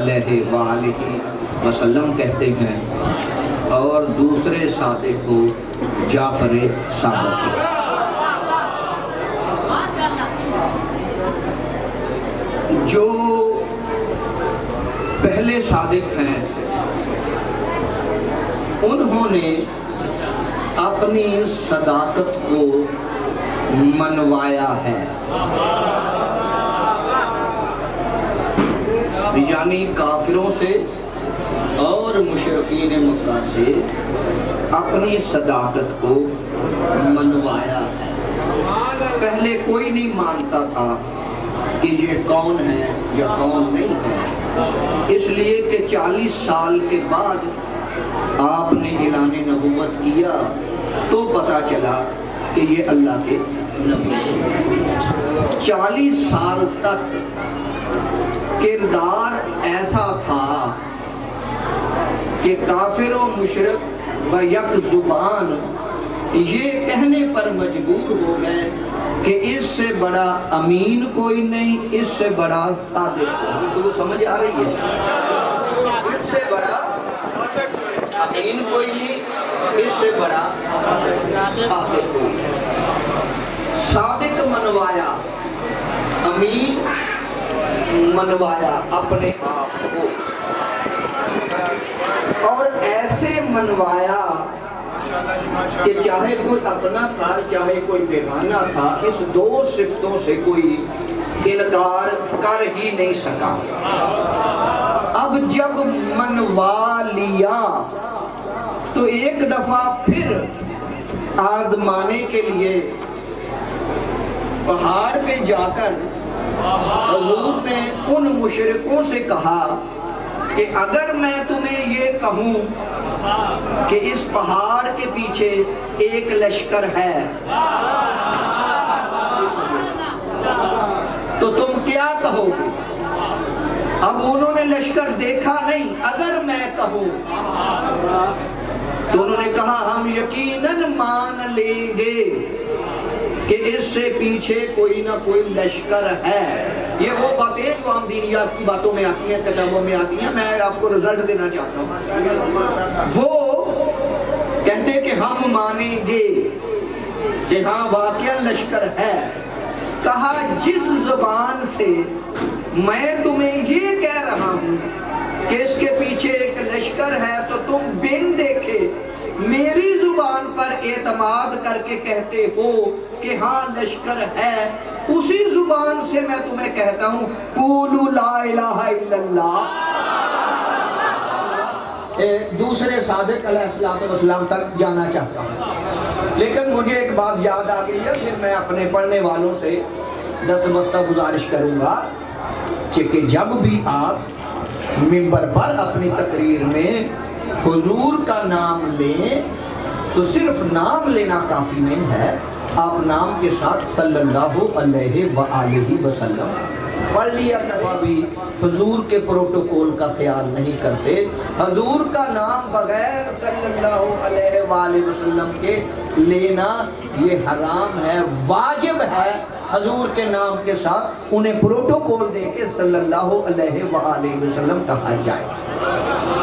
علیہ وآلہ وسلم کہتے ہیں، اور دوسرے صادق کو جعفر صادق۔ جو پہلے صادق ہیں انہوں نے اپنی صداقت کو منوایا ہے، یعنی کافروں سے اور مشرکین مکہ سے اپنی صداقت کو منوایا ہے۔ پہلے کوئی نہیں مانتا تھا کہ یہ کون ہے یا کون نہیں ہے، اس لیے کہ 40 سال کے بعد آپ نے اعلان نبوت کیا تو پتہ چلا کہ یہ اللہ کے نبی ہیں۔ 40 سال تک کردار ایسا تھا کہ کافر و مشرک و یک زبان یہ کہنے پر مجبور ہو گئے کہ اس سے بڑا امین کوئی نہیں، اس سے بڑا صادق کوئی۔ تو سمجھ آ رہی ہے؟ اس سے بڑا امین کوئی نہیں، اس سے بڑا صادق کوئی نہیں۔ صادق منوایا، امین منوایا اپنے آپ کو، اور ایسے منوایا کہ چاہے کوئی اپنا تھا چاہے کوئی بیگانہ تھا، اس دو صفتوں سے کوئی انکار کر ہی نہیں سکا۔ اب جب منوا لیا تو ایک دفعہ پھر آزمانے کے لیے پہاڑ پہ جا کر حضور نے ان مشرکوں سے کہا کہ اگر میں تمہیں یہ کہوں کہ اس پہاڑ کے پیچھے ایک لشکر ہے تو تم کیا کہو گے؟ اب انہوں نے لشکر دیکھا نہیں، اگر میں کہوں تو انہوں نے کہا ہم یقیناً مان لیں گے کہ اس سے پیچھے کوئی نہ کوئی لشکر ہے۔ یہ وہ باتیں جو ہم دینیات کی باتوں میں آتی ہیں، کتابوں میں آتی ہیں، میں آپ کو رزلٹ دینا چاہتا ہوں۔ وہ کہتے کہ ہم مانیں گے کہ ہاں واقعا لشکر ہے۔ کہا جس زبان سے میں تمہیں یہ کہہ رہا ہوں کہ اس کے پیچھے ایک لشکر ہے تو تم بن دیکھے میری زبان پر اعتماد کر کے کہتے ہو کہ ہاں لشکر ہے، اسی زبان سے میں تمہیں کہتا ہوں قولوا لا الہ الا اللہ۔ دوسرے صادق علیہ السلام تک جانا چاہتا ہوں، لیکن مجھے ایک بات یاد آ گئی ہے، پھر میں اپنے پڑھنے والوں سے دستبستہ گزارش کروں گا کہ جب بھی آپ منبر پر اپنی تقریر میں حضور کا نام لیں تو صرف نام لینا کافی نہیں ہے، آپ نام کے ساتھ صلی اللہ علیہ وآلہ وسلم پڑھ لیا دفعہ بھی حضور کے پروٹوکول کا خیال نہیں کرتے۔ حضور کا نام بغیر صلی اللہ علیہ وآلہ وسلم کے لینا یہ حرام ہے، واجب ہے حضور کے نام کے ساتھ انہیں پروٹوکول دے کے صلی اللہ علیہ وآلہ وسلم کہا جائے۔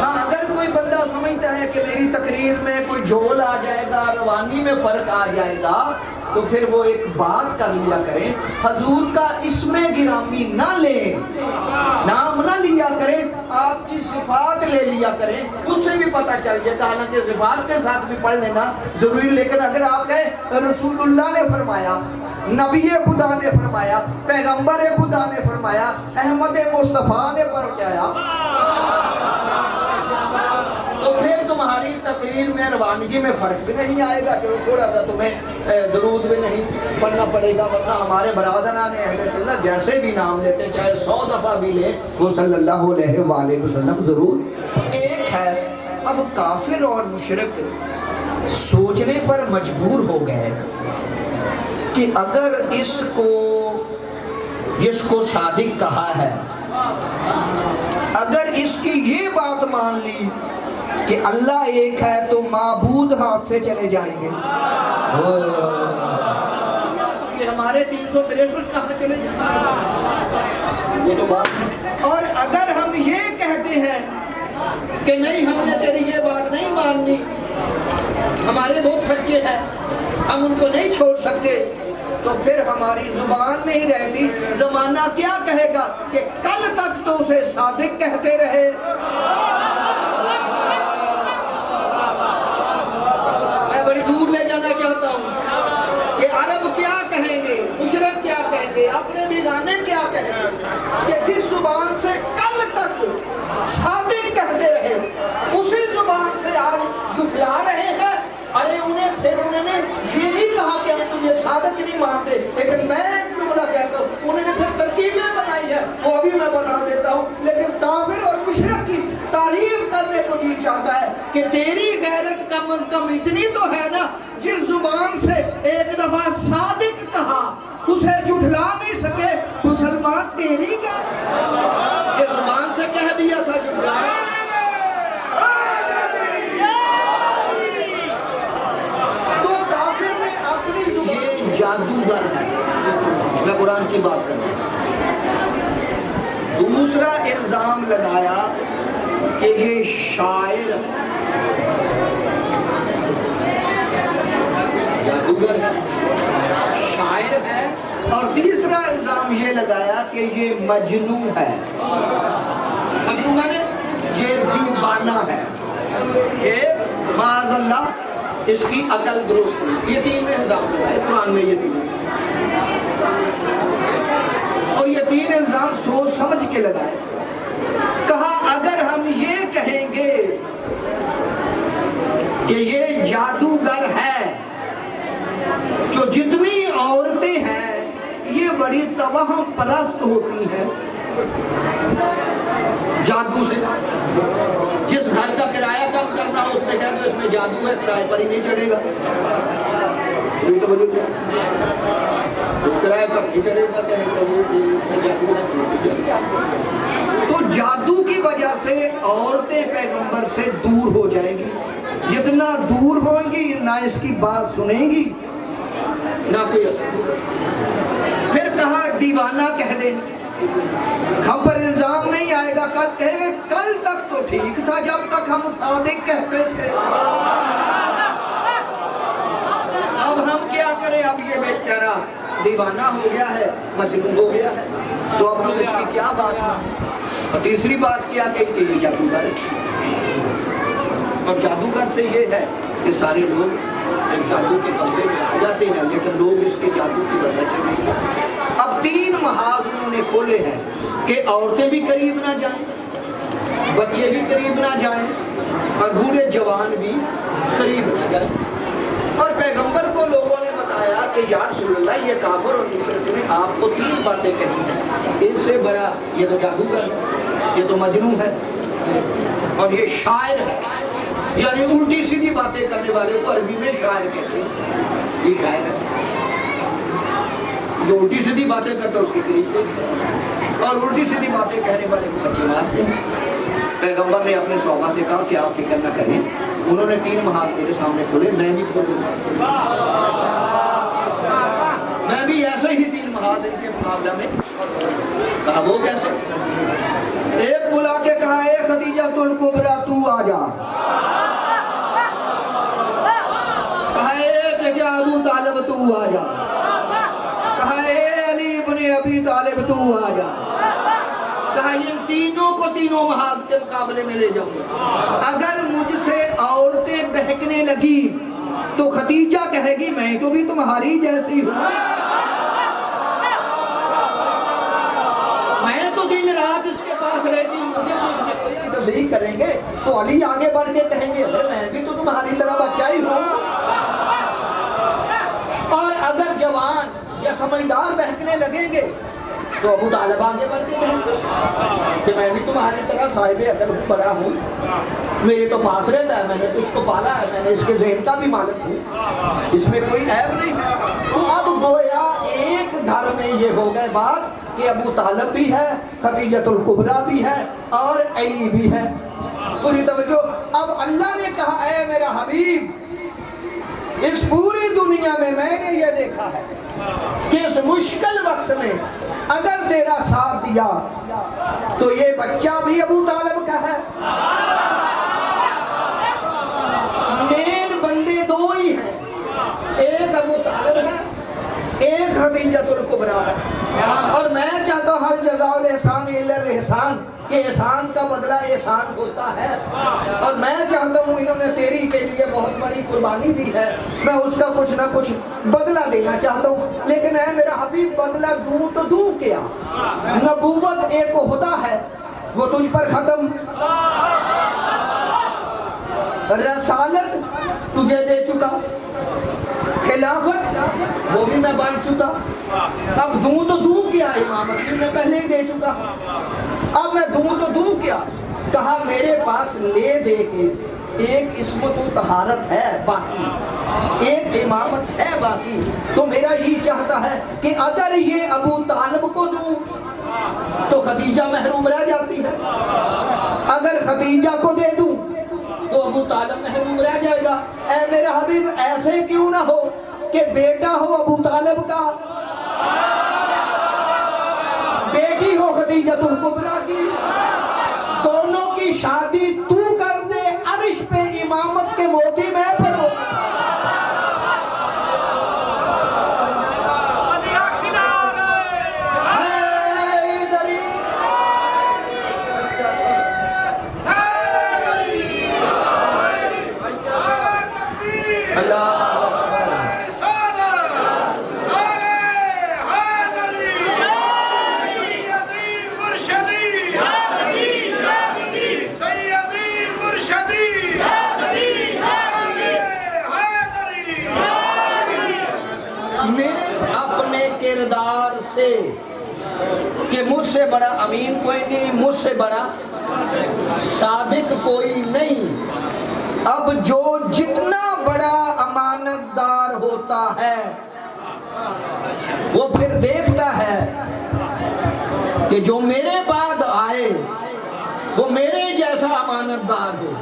ہاں اگر کوئی بندہ سمجھتا ہے کہ میری تقریر میں کوئی جھول آ جائے گا، روانی میں فرق آ جائے گا، تو پھر وہ ایک بات کر لیا کریں، حضور کا اسم گرامی نہ لیں، نام نہ لیا کریں، آپ کی صفات لے لیا کریں، اس سے بھی پتہ چل جائے گا۔ حالانکہ صفات کے ساتھ بھی پڑھ لینا ضروری، لیکن اگر آپ کہیں رسول اللہ نے فرمایا، نبی خدا نے فرمایا، پیغمبر خدا نے فرمایا، احمد مصطفیٰ نے فرمایا، تو پھر تمہاری تقریر میں روانگی میں فرق بھی نہیں آئے گا۔ چلو تھوڑا سا تمہیں درود بھی نہیں پڑھنا پڑے گا، ورنہ ہمارے برادران اہل سنت جیسے بھی نام لیتے چاہے 100 دفعہ بھی لیں وہ صلی اللہ علیہ وآلہ وسلم ضرور ایک ہے۔ اب کافر اور مشرک سوچنے پر مجبور ہو گئے کہ اگر اس کو صادق کہا ہے، اگر اس کی یہ بات مان لی کہ اللہ ایک ہے تو معبود ہاتھ سے چلے جائیں گے، یہ ہمارے 363 کہاں چلے جائیں گے؟ وہ تو بات اور اگر ہم یہ کہتے ہیں کہ نہیں ہم نے تیری یہ بات نہیں ماننی، ہمارے بہت سچے ہیں، ہم ان کو نہیں چھوڑ سکتے، تو پھر ہماری زبان نہیں رہتی۔ زمانہ کیا کہے گا کہ کل تک تو اسے صادق کہتے رہے۔ میں بڑی دور لے جانا چاہتا ہوں کہ عرب کیا کہیں گے، مشرق کیا کہیں گے، اپنے بھی گانے کیا کہیں گے کہ جس زبان سے کل تک صادق کہتے رہے اسی زبان سے آج جھٹلا رہے ہیں۔ ارے انہوں نے یہ نہیں کہا کہ ہم تجھے صادق نہیں مانتے، لیکن میں ایک جملہ کہتا ہوں، انہوں نے پھر ترکیبیں بنائی ہیں، وہ ابھی میں بتا دیتا ہوں۔ لیکن کافر اور مشرک کی تعریف کرنے کو جی چاہتا ہے کہ تیری غیرت کم از کم اتنی تو ہے نا، جس زبان سے ایک دفعہ صادق کہا اسے جھٹلا نہیں سکے۔ مسلمان تیری کیا جس زبان سے کہہ دیا تھا جھٹلا، جادوگر ہے۔ میں قرآن کی بات کر رہا ہوں۔ دوسرا الزام لگایا کہ یہ شاعر جادوگر ہے، شاعر ہے، اور تیسرا الزام یہ لگایا کہ یہ مجنون ہے۔ مجنون ہے، یہ دیوانہ ہے، یہ معاذ اللہ اس کی عقل درست نہیں۔ یہ تین الزام لگائے قرآن میں، یہ تین، اور یہ تین الزام سوچ سمجھ کے لگائے۔ کہا اگر ہم یہ کہیں گے کہ یہ جادوگر ہے، جو جتنی عورتیں ہیں یہ بڑی توہم پرست ہوتی ہیں جادو سے، جس گھر کا کرایہ کم کرنا ہو اس میں کہہ دو اس میں جادو ہے، کرایہ پر ہی نہیں چڑھے گا، یہ تو بولے کرایہ پر نہیں چڑھے گا، اس میں جادو ہے۔ تو جادو کی وجہ سے عورتیں پیغمبر سے دور ہو جائیں گی، جتنا دور ہوں گی نہ اس کی بات سنیں گی نہ کوئی اثر۔ پھر کہا دیوانہ کہہ دیں، ہم پر الزام نہیں آئے گا، کل کہے گے کل تک تو ٹھیک تھا جب تک ہم صادق کہتے تھے، اب ہم کیا کریں، اب یہ بیچارہ دیوانہ ہو گیا ہے، مجنون ہو گیا ہے، تو اب ہم اس کی کیا بات کریں۔ اور تیسری بات کیا کہ یہ جادوگر ہے، اور جادوگر سے یہ ہے کہ سارے لوگ جادو کے کمرے میں آ جاتے ہیں، لیکن لوگ اس کے جادو کی وجہ سے نہیں۔ اب تین محاذ انہوں نے کھولے ہیں کہ عورتیں بھی قریب نہ جائیں، بچے بھی قریب نہ جائیں، اور بوڑھے جوان بھی قریب نہ جائیں۔ اور پیغمبر کو لوگوں نے بتایا کہ یا رسول اللہ، یہ کافر اور مشرک نے آپ کو تین باتیں کہی ہیں، اس سے بڑا یہ تو جادوگر ہے، یہ تو مجنون ہے، اور یہ شاعر ہے، یعنی الٹی سیدھی باتیں کرنے والے کو عربی میں شاعر کہتے ہیں۔ یہ شاعر ہے جو الٹی سیدھی باتیں کرتا ہے اس کے قریب، اور الٹی سیدھی باتیں کہنے والے کو بچے مارتے ہیں۔ پیغمبر نے اپنے صحابہ سے کہا کہ آپ فکر نہ کریں، انہوں نے تین محاذ میرے سامنے کھولے، میں بھی کھولوں، میں بھی ایسے ہی تین محاذ ان کے مقابلہ میں۔ کہا وہ کیسے؟ ایک بلا کے کہا اے خدیجہ الکبریٰ تو آ جا، کہا اے چچا ابو طالب تو آ جا، کہا اے علی ابن ابی طالب تو آ جا، کہا ان تینوں کو تینوں محاذ کے مقابلے میں لے جاؤں گا۔ اگر مجھ سے عورتیں بہکنے لگی تو خدیجہ کہے گی میں تو بھی تمہاری جیسی ہوں، میں تو دن رات اس کے پاس رہتی ہوں، مجھے تو اس میں کوئی تصدیق کریں گے تو علی آگے بڑھ کے کہیں گے میں بھی تو تمہاری طرح بچہ ہی ہوں۔ اور اگر جوان یا سمجھدار بہکنے لگیں گے تو ابو طالب آگے بڑھ کے کہیں گے کہ میں بھی تمہاری طرح صاحب عقل ہوں، بڑا ہوں، میرے تو پاس رہتا ہے، میں نے تو اس کو پالا ہے، میں نے اس کے ذہن کا بھی مالک ہوں، اس میں کوئی عیب نہیں۔ تو اب گویا ایک گھر میں یہ ہو گئے بات کہ ابو طالب بھی ہے، خدیجۃ الکبریٰ بھی ہے، اور علی بھی ہے۔ پوری توجہ۔ اب اللہ نے کہا اے میرا حبیب، اس پوری دنیا دنیا میں نے یہ دیکھا ہے کہ اس مشکل وقت میں اگر تیرا ساتھ دیا تو یہ بچہ بھی ابو طالب کا ہے. مین بندے دو ہی ہیں, ایک ابو طالب ہے, ایک خدیجۃ الکبریٰ ہے. اور میں چاہتا ہوں حل جزاء الاحسان الا الاحسان, کہ احسان کا بدلہ احسان ہوتا ہے. اور میں چاہتا ہوں انہوں نے تیری کے لیے بہت بڑی قربانی دی ہے, میں اس کا کچھ نہ کچھ بدلہ دینا چاہتا ہوں. لیکن اے میرا حبیب بدلہ دوں تو دوں کیا؟ نبوت ایک عہدہ ہے, وہ تجھ پر ختم. رسالت تجھے دے چکا, خلافت وہ بھی میں بانٹ چکا. اب دوں تو دوں کیا؟ امامت بھی میں پہلے ہی دے چکا. اب میں دوں تو دوں کیا؟ کہا میرے پاس لے دے کے ایک عصمت و طہارت ہے باقی, ایک امامت ہے باقی. تو میرا یہ چاہتا ہے کہ اگر یہ ابو طالب کو دوں تو خدیجہ محروم رہ جاتی ہے, اگر خدیجہ کو دے دوں تو ابو طالب محروم رہ جائے گا. اے میرا حبیب ایسے کیوں نہ ہو کہ بیٹا ہو ابو طالب کا, بیٹی ہو خدیجۃ الکبریٰ کی, دونوں کی شادی تو کر دے, عرش پہ امامت کے موتی میں پڑھو. کہ مجھ سے بڑا امین کوئی نہیں, مجھ سے بڑا صادق کوئی نہیں. اب جو جتنا بڑا امانت دار ہوتا ہے وہ پھر دیکھتا ہے کہ جو میرے بعد آئے وہ میرے جیسا امانت دار ہو,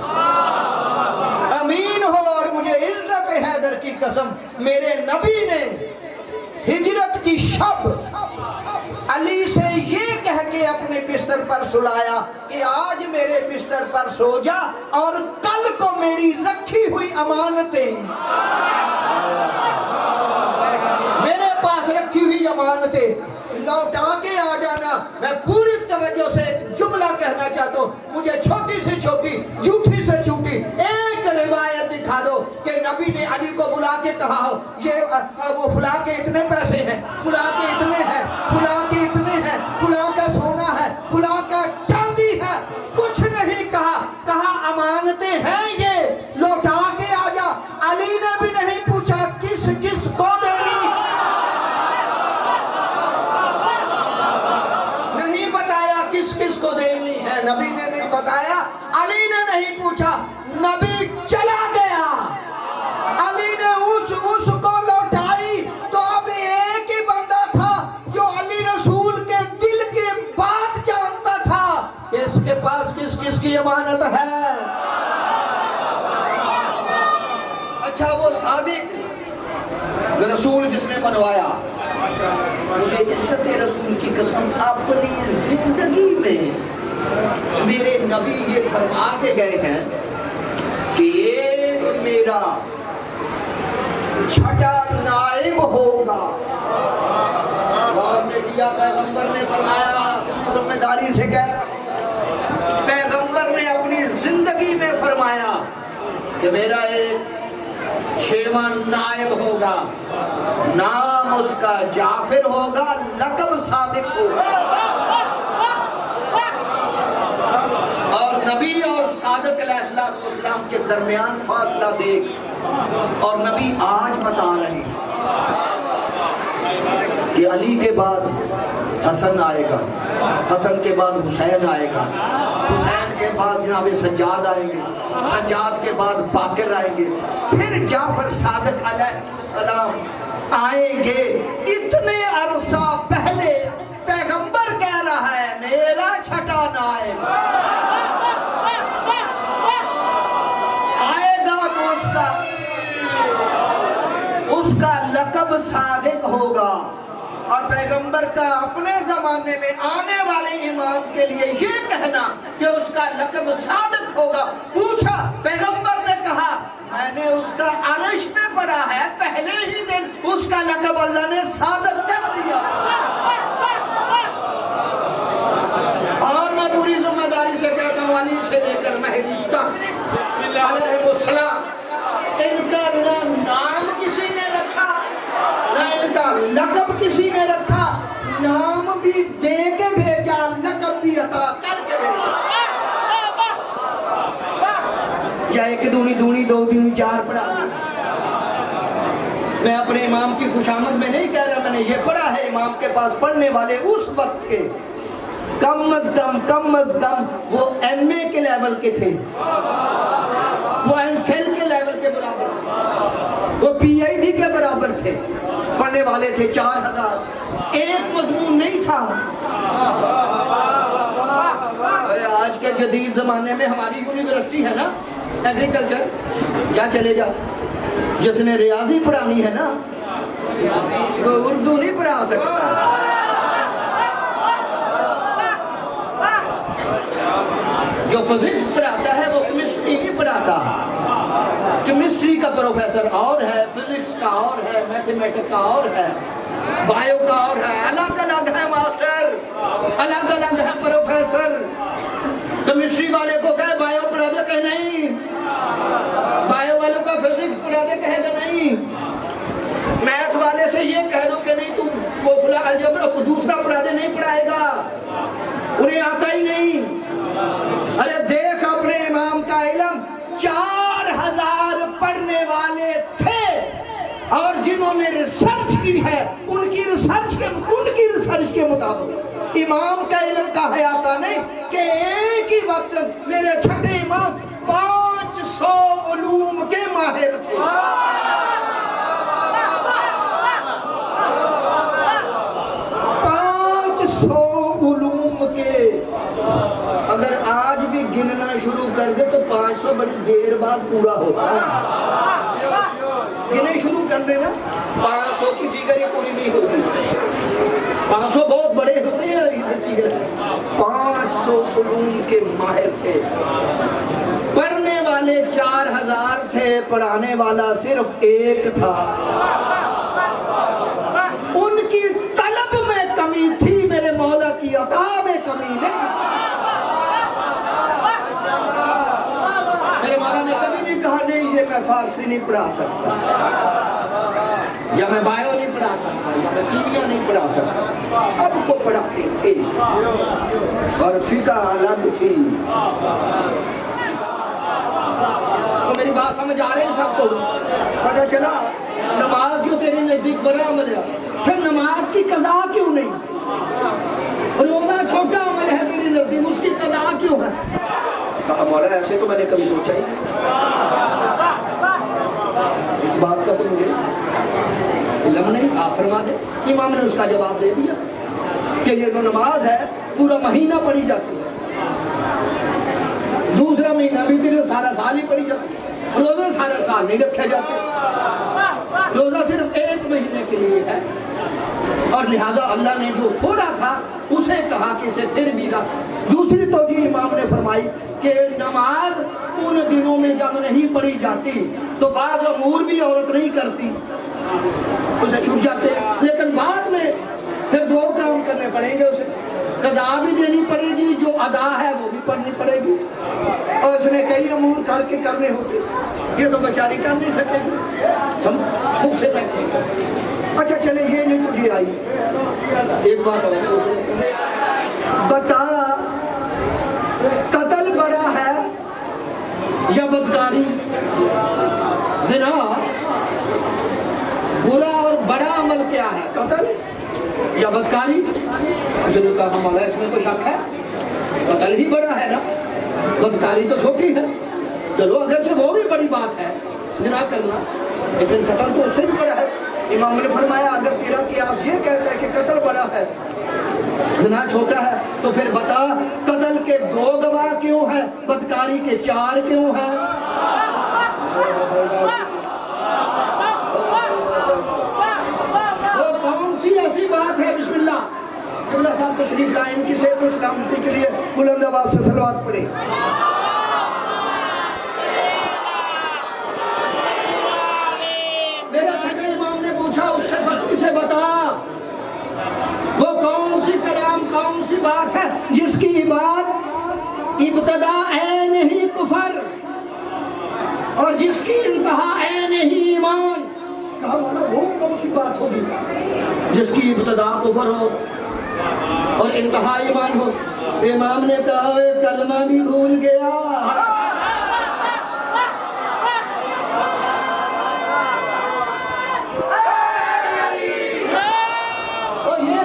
امین ہو. اور مجھے عزت حیدر کی قسم, میرے نبی نے ہجرت کی شب علی سے یہ کہہ کے اپنے بستر پر سلایا کہ آج میرے بستر پر سو جا اور کل کو میری رکھی ہوئی امانتیں, میرے پاس رکھی ہوئی امانتیں لوٹا کے آ جانا. میں پوری توجہ سے جملہ کہنا چاہتا ہوں, مجھے چھوٹی سے چھوٹی جھوٹی سے جھوٹی ایک روایت دکھا دو کہ نبی نے علی کو بلا کے کہا ہو یہ وہ فلاں کے اتنے پیسے ہیں, فلاں کے اتنے ہیں, فلاں کے اتنے ہیں, فلاں کا سونا ہے, فلاں کا چاندی ہے. کچھ نہیں کہا, کہا امانتیں ہیں یہ لوٹا کے آ جا. علی نے بھی نہیں پوچھا کس کس کو دینی, نہیں بتایا کس کس کو دینی ہے, نبی نے نہیں بتایا, علی نے نہیں پوچھا, نبی چلا گیا. علی نے اس کو لوٹائی تو اب ایک ہی بندہ تھا جو علی رسول کے دل کی بات جانتا تھا کہ اس کے پاس کس کس کی امانت ہے. اچھا وہ صادق رسول جس نے بنوایا, مجھے عزت رسول کی قسم اپنی زندگی میں میرے نبی یہ فرما کے گئے ہیں کہ ایک میرا چھٹا نائب ہوگا. غور نے کیا, پیغمبر نے فرمایا, ذمہ داری سے کہہ رہا, پیغمبر نے اپنی زندگی میں فرمایا کہ میرا ایک چھواں نائب ہوگا, نام اس کا جعفر ہوگا, لقب صادق ہوگا. اور نبی اور صادق علیہ السلام کے درمیان فاصلہ دیکھ, اور نبی آج بتا رہے ہیں کہ علی کے بعد حسن آئے گا, حسن کے بعد حسین آئے گا, حسین کے بعد جناب سجاد آئیں گے, سجاد کے بعد باقر آئیں گے, پھر جعفر صادق علیہ السلام آئیں گے. اتنے عرصہ پہلے پیغمبر کہہ رہا ہے میرا چھٹا نائب آئے گا تو اس کا صادق ہوگا. اور پیغمبر کا اپنے زمانے میں آنے والے امام کے لیے یہ کہنا کہ اس کا لقب صادق ہوگا. پوچھا، پیغمبر نے کہا میں نے اس کا عرش پہ پڑھا ہے، پہلے ہی دن اس کا لقب اللہ نے صادق کر دیا. اور میں پوری ذمہ داری سے کہتا ہوں، علی سے لے کر مہدی تک علیہ السلام، ان کا نہ نام کسی نے رکھا، نہ ان کا لقب کسی نے رکھا. نام بھی دے کے بھیجا، لقب بھی عطا کر کے بھیجا. یا ایک دونی دونی دو دونی چار پڑھا. میں اپنے امام کی خوشامد میں نہیں کہہ رہا، میں نے یہ پڑھا ہے امام کے پاس پڑھنے والے اس وقت کے کم از کم وہ ایم اے کے لیول کے تھے، وہ ایم فل کے لیول کے برابر تھے، وہ پی آئی ڈی کے برابر تھے. پڑھنے والے تھے 4000، ایک مضمون نہیں تھا. آج کے جدید زمانے میں ہماری یونیورسٹی ہے نا ایگریکلچر، کیا چلے جا، جس نے ریاضی پڑھانی ہے نا وہ اردو نہیں پڑھا سکتا. جو فزکس پڑھاتا ہے وہ کیمسٹری نہیں پڑھاتا. کیمسٹری کا پروفیسر اور ہے، فزکس کا اور ہے، میتھمیٹکس کا اور ہے، بائیو کا اور ہے. الگ الگ ہے ماسٹر، الگ الگ ہے پروفیسر. کیمسٹری والے کو کہے بائیو پڑھا دے، کہے نہیں. بائیو والوں کا فزکس پڑھا دے، کہے گا نہیں. میتھ والے سے یہ کہہ دو کہ نہیں تم وہ فلاں الجبر کو دوسرا پڑھا دے، نہیں پڑھائے گا، انہیں آتا ہی نہیں. ارے دیکھ اپنے امام کا علم، 4000 پڑھنے والے تھے، اور جنہوں نے ریسرچ کی ہے ان کی ریسرچ کے مطابق امام کا علم کہا جاتا نہیں کہ ایک ہی وقت میرے چھٹے امام 500 علوم کے ماہر تھے. 500 علوم کے. اگر آج بھی گننا شروع کر دے تو 500 بڑی دیر بعد پورا ہوتا ہے. گنے شروع کر دینا، 500 کی فگر ہی پوری نہیں ہوتی. 500 بہت بڑے ہوتے ہیں. 500 علوم کے ماہر تھے. پڑھنے والے 4000 تھے، پڑھانے والا صرف ایک تھا. ان کی طلب میں کمی تھی، میرے مولا کی عطا میں کمی نہیں. میرے مولا نے کبھی نہیں کہا نہیں یہ میں فارسی نہیں پڑھا سکتا، یا میں بائیو نہیں پڑھا سکتا، یا میں کیمیا نہیں پڑھا سکتا. سب کو پڑھاتے تھے اور فقہ الگ تھی. تو میری بات سمجھ آ رہی ہے سب کو؟ پتہ چلا نماز جو تیرے نزدیک بڑا عمل ہے، پھر نماز کی قضا کیوں نہیں؟ روزہ چھوٹا عمل ہے تیرے نزدیک، اس کی قضا کیوں ہے؟ کہا مولا ایسے تو میں نے کبھی سوچا ہی اس بات کا، تو مجھے علم نہیں. آپ فرما دے. امام نے اس کا جواب دے دیا کہ یہ جو نماز ہے پورا مہینہ پڑھی جاتی ہے، دوسرا مہینہ بھی تیرے سارا سال ہی پڑھی جاتی ہے. روزہ سارا سال نہیں رکھے جاتے، روزہ صرف ایک مہینے کے لیے ہے. اور لہٰذا اللہ نے جو تھوڑا تھا اسے کہا کہ اسے پھر بھی رکھ. دوسری توجیہ امام نے فرمائی کہ نماز ان دنوں میں جب نہیں پڑھی جاتی تو بعض امور بھی عورت نہیں کرتی، اسے چھوٹ جاتے، لیکن بعد میں پھر 2 کام کرنے پڑیں گے. اسے قضا بھی دینی پڑے گی، جو ادا ہے وہ بھی پڑھنی پڑے گی، اور اس نے کئی امور کر کے کرنے ہوتے، یہ تو بیچاری کر نہیں سکے گی. مجھ سے اچھا چلے یہ نہیں مجھے آئی. ایک بات اور بتا، قتل بڑا ہے یا بدکاری؟ زنا برا اور بڑا عمل کیا ہے، قتل یا بدکاری؟ اس نے کہا ہمارا اس میں تو شک ہے، قتل ہی بڑا ہے نا، بدکاری تو چھوٹی ہے. چلو اگر سے وہ بھی بڑی بات ہے زنا کرنا، لیکن قتل تو اس سے بھی بڑا ہے. امام نے فرمایا اگر تیرا قیاس یہ کہتا ہے کہ قتل بڑا ہے زنا چھوٹا ہے تو پھر بتا قتل کے 2 گواہ کیوں ہیں، بدکاری کے 4 کیوں ہیں؟ وہ صاحب تشریف لائیں، ان کی صحت و سلامتی کے لیے بلند آواز سے صلوات پڑھیں۔ میرا چھٹے امام نے پوچھا اس سے بتا وہ کون سی کلام، کون سی بات ہے جس کی بات ابتدا عین ہی کفر اور جس کی انتہا عین ہی ایمان؟ کہا مولا وہ کون سی بات ہوگی جس کی ابتدا کفر ہو اور انتہا ایمان ہو؟ امام نے کہا کلمہ بھی بھول گیا۔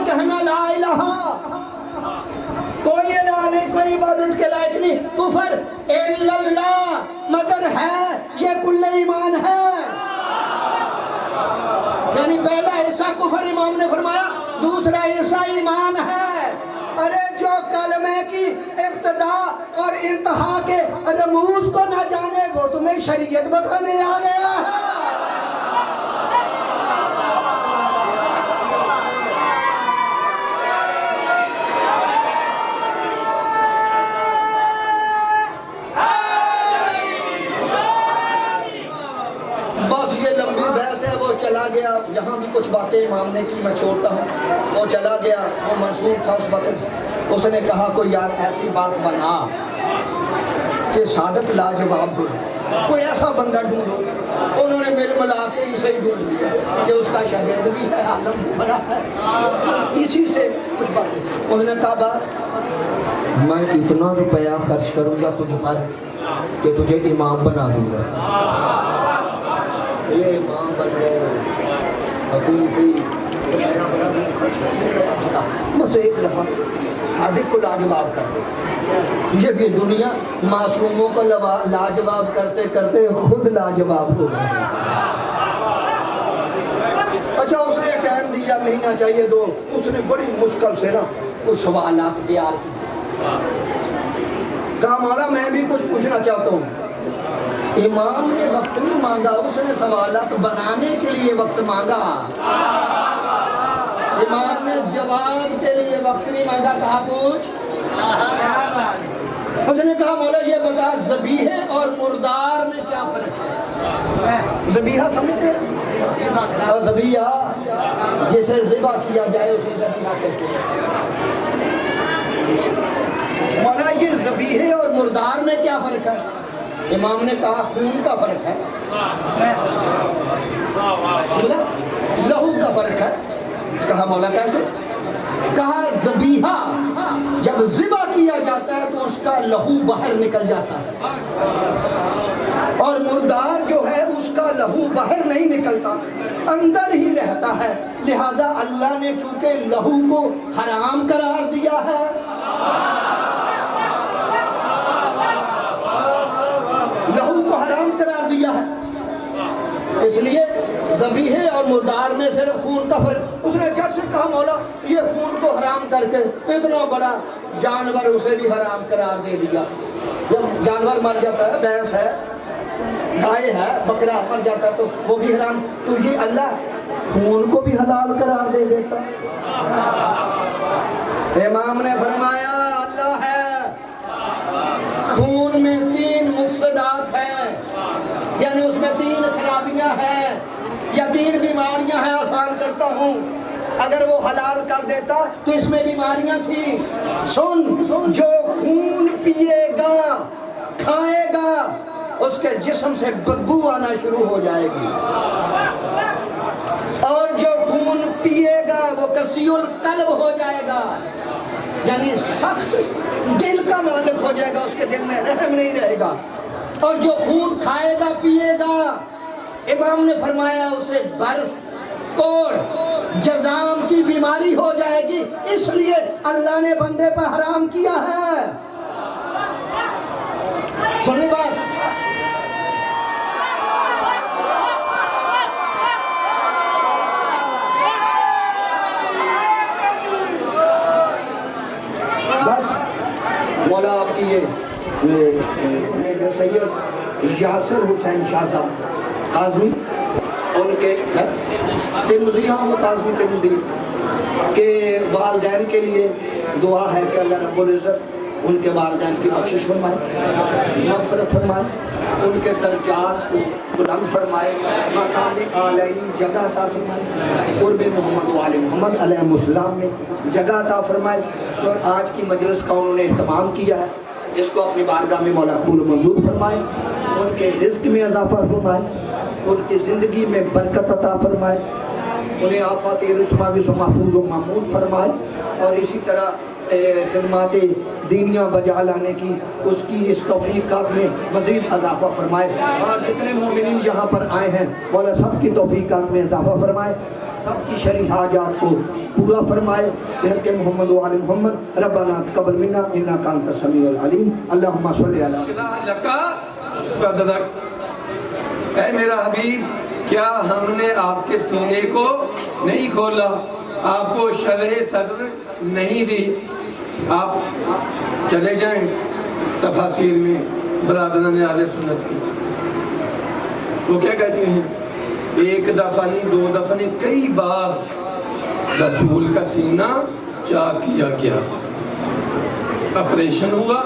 کہنا لا الہ، کوئی الہ نہیں، کوئی عبادت کے لائق نہیں، کفر الا اللہ، مگر ہے یہ کل ایمان ہے۔ یعنی پہلا حصہ کفر امام نے فرمایا، دوسرا حصہ ایمان ہے۔ ارے جو کلمے کی ابتدا اور انتہا کے رموز کو نہ جانے وہ تمہیں شریعت بتانے آ گیا ہے۔ چلا گیا، یہاں بھی کچھ باتیں امام نے کی، میں چھوڑتا ہوں۔ وہ چلا گیا، وہ منصور تھا اس وقت، اس نے کہا کوئی یار ایسی بات بنا کہ سعادت لاجواب ہو، کوئی ایسا بندہ ڈھونڈو۔ انہوں نے میرے ملا کے اسے ہی ڈھونڈ لیا کہ اس کا شاگرد بھی ہے، عالم بھی بڑا ہے، اسی سے کچھ باتیں۔ انہوں نے کہا بات میں اتنا روپیہ خرچ کروں گا تجھ پر کہ تجھے امام بنا دوں گا۔ یہ امام بن گئے، بس ایک دفعہ صادق کو لاجواب کر دے۔ یہ بھی دنیا معصوموں کو لاجواب کرتے کرتے خود لاجواب ہو گئے۔ اچھا اس نے ٹائم دیا، مہینہ چاہیے دو، اس نے بڑی مشکل سے نا کچھ سوالات تیار کیے۔ کہا مولا میں بھی کچھ پوچھنا چاہتا ہوں۔ امام نے وقت نہیں مانگا، اس نے سوالات بنانے کے لیے وقت مانگا۔ امام نے جواب کے لیے وقت نہیں مانگا، کہا پوچھ۔ اس نے کہا مولا یہ بتا ذبیحے اور مردار میں کیا فرق ہے؟ ذبیحہ سمجھتے ہیں؟ اور ذبیحہ جسے ذبح کیا جائے اسے ذبیحہ کہتے ہیں۔ مولا یہ ذبیحے اور مردار میں کیا فرق ہے؟ امام نے کہا خون کا فرق ہے، لہو کا فرق ہے۔ کہا مولا کیسے؟ کہا ذبیحہ جب ذبح کیا جاتا ہے تو اس کا لہو باہر نکل جاتا ہے، اور مردار جو ہے اس کا لہو باہر نہیں نکلتا، اندر ہی رہتا ہے۔ لہٰذا اللہ نے چونکہ لہو کو حرام قرار دیا ہے، لہو کو حرام قرار دیا ہے، اس لیے ذبیحے اور مردار میں صرف خون کا فرق۔ اس نے جھٹ سے کہا مولا یہ خون کو حرام کر کے اتنا بڑا جانور اسے بھی حرام قرار دے دیا۔ جب جانور مر جاتا ہے، بھینس ہے، گائے ہے، بکرا مر جاتا ہے تو وہ بھی حرام، تو یہ اللہ خون کو بھی حلال قرار دے دیتا۔ امام نے فرمایا اللہ ہے، خون میں 3 مفسدات ہیں، یعنی اس میں 3 خرابیاں ہیں یا 3 بیماریاں ہیں۔ آسان کرتا ہوں، اگر وہ حلال کر دیتا تو اس میں بیماریاں تھیں۔ سن، جو خون پیے گا کھائے گا اس کے جسم سے بدبو آنا شروع ہو جائے گی، اور جو خون پیے گا وہ قسی القلب ہو جائے گا، یعنی سخت دل کا مالک ہو جائے گا، اس کے دل میں رحم نہیں رہے گا۔ اور جو خون کھائے گا پیے گا، امام نے فرمایا اسے برس کوڑ جزام کی بیماری ہو جائے گی، اس لیے اللہ نے بندے پر حرام کیا ہے۔ سنی بات، بس مولا آپ کی یہ سید یاسر حسین شاہ صاحب قاضمی، ان کے ترمذی، ہاں وہ قاضمی ترمذی کے والدین کے لیے دعا ہے کہ اللہ رب العزت ان کے والدین کی بخشش فرمائے، مغفرت فرمائے، ان کے درجات کو بلند فرمائے، مقام اعلی جگہ عطا فرمائے، قرب محمد و آل محمد علیہ السلام میں جگہ عطا فرمائے۔ اور آج کی مجلس کا انہوں نے اہتمام کیا ہے، اس کو اپنی بارگاہ میں مولا قبول منظور فرمائے، ان کے رزق میں اضافہ فرمائے، ان کی زندگی میں برکت عطا فرمائے، انہیں آفات رسماوی سے محفوظ و محمود فرمائے، اور اسی طرح خدمات دینیہ بجا لانے کی اس کی اس توفیقات میں مزید اضافہ فرمائے، اور جتنے مومنین یہاں پر آئے ہیں مولا سب کی توفیقات میں اضافہ فرمائے، سب کی شرعی حاجات کو پورا فرمائے، بحق محمد و آل محمد ربنا تقبل منا انک انت السمیع العلیم اللہم صلی علی صدرک۔ اے میرا حبیب، کیا ہم نے آپ کے سینے کو نہیں کھولا، آپ کو شرح صدر نہیں دی؟ آپ چلے جائیں تفاسیر میں برادران اہل سنت کی، وہ کیا کہتے ہیں؟ ایک دفعہ نہیں، دو دفعہ نہیں، کئی بار رسول کا سینہ چاک کیا گیا، آپریشن ہوا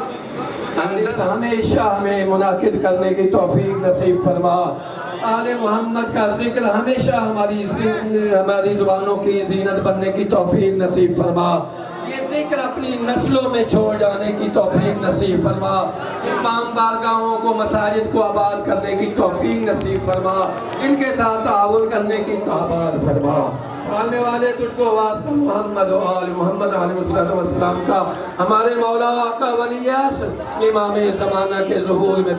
اندر۔ ہمیشہ ہمیں منعقد کرنے کی توفیق نصیب فرما، آل محمد کا ذکر ہمیشہ ہماری زبانوں کی زینت بننے کی توفیق نصیب فرما، یہ ذکر اپنی نسلوں میں چھوڑ جانے کی توفیق نصیب فرما، امام بارگاہوں کو مساجد کو آباد کرنے کی توفیق نصیب فرما، ان کے ساتھ تعاون کرنے کی توفیق فرما۔ پالنے والے تجھ کو واسطہ محمد و آل محمد علیہ السلام کا، ہمارے مولا آقا ولی اصل امام زمانہ کے ظہور میں